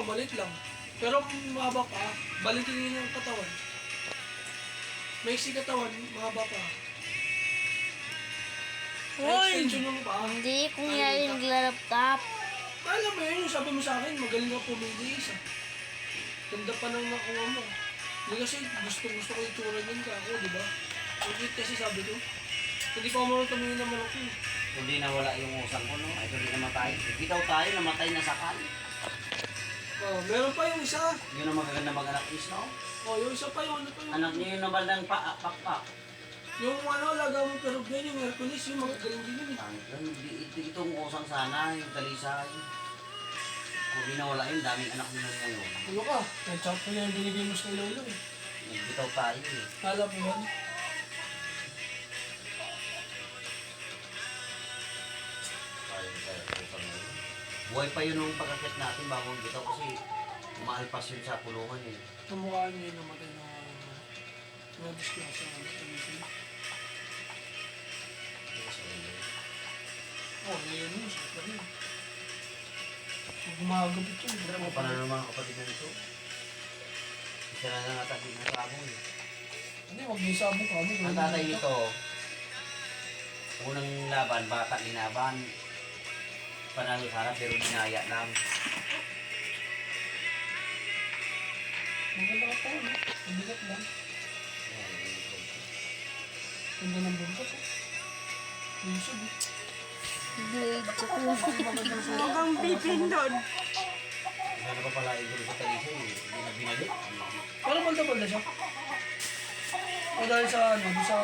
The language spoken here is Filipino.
malit lang. Pero mahaba pa, balikin nyo yung katawan. Maiksi katawan, mahaba pa. Extension yung pa. Hindi, kung yan yung naglalaptop. Alam mo yun, yung sabi mo sa akin, magaling ka pumili isa. Ganda pa nang nakuha mo. Hindi kasi gusto ko yung tsura niyan ka ako, di ba? Ang kasi sabi ko, hindi ko marunong tumingin ng manok ko. Hindi nawala yung usang ko, no? Ay, hindi namatay. Bitaw tayo, namatay na sakal. Oh, meron pa yung isa. Yun ang magaganda mag-anak is, no? Oh, yung isa pa yung ano pa yung... Anak niyo yung namal ng pakpak. Yung ano, laga mo pero ganyan, yung Hercules, yung magagaling din yun eh. Itong usang sana, yung talisay. Kung di nawala yun, daming anak nila ngayon. Ano ka? Nag-chat ko niya yung binigay mo sa lolo eh. Nagbitaw tayo, eh. Hala mo yan. Buhay pa yun nung pagkakit natin bago ang bitaw kasi umaalpas yun sa pulungan eh. Kamukha niya yung namatay na mga disgrasya na natin. Oh, ngayon yun, siya pa rin. Pag gumagabit yun, Pero mo pa na ng mga kapatid na nito. Isa na nangatagin na sabong eh. Hindi, wag niyo sabong kami. Ang tatay nito, unang laban, bata linaban. Panalo sana pero dinaya lang. Maganda ka pa, no? Mabigat lang. Ganda ng buntot, eh. Lisod, eh. Blade sa kulang. Mukhang pipindon. Sana pa pala igulo sa talisay eh. Hindi na binalik. Pero balda-balda siya. O dahil sa, ano, sa